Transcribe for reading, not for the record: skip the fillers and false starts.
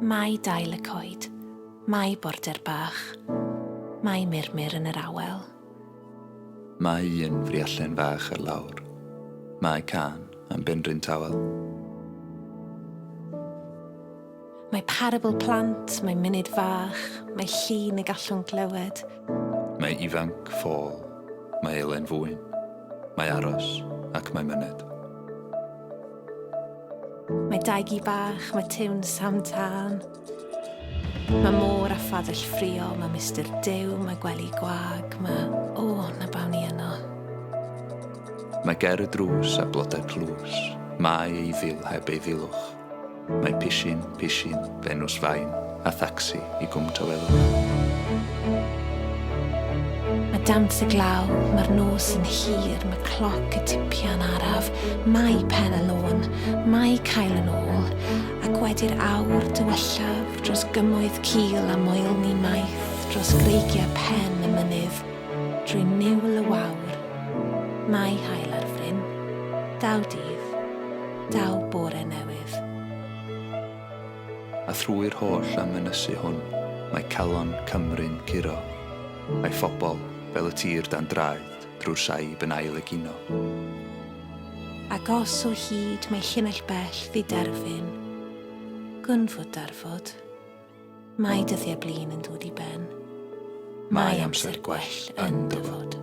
Mae dail y coed, mae border bach, mae murmur yn yr awel. Mae un friallen fach ar lawr, mae can am benryn tawel. Mae parable plant, mae munud fach, mae llun y gallwn glywed. Mae ifanc ffôl, mae elen fwyn, mae aros ac mae myned. Mae daigi bach, mae tiwn sam tân. Mae môr a ffadell ffrio, mae Mr Duw, mae gwely gwag, na bawn ni yno. Mae ger y drws a blodau plws, mae ei fil heb ei filwch. Mae pishin, benws fain a thacsi i gwm tawelwch. Mae dant y glaw, mae'r nos yn hir, mae cloc y tipia'n araf, mae pen y lôn, mae cael yn ôl, ac wedi'r awr dywyllaf dros gymoedd cil a moel ni maith, dros greigiau pen y mynydd, drwy niwl y wawr. Mae hael ar fryn, daw dydd, daw bore newydd. A thrwy'r holl am ynysu hwn, mae calon Cymru'n curo. Mae phobl fel y tir dan draed drwy'r saib yn ail egino. Ac os o hyd mae llinell bell ddiderfyn, gwnfod darfod, mae dyddiau blin yn dod i ben. Mae amser gwell yn dyfod.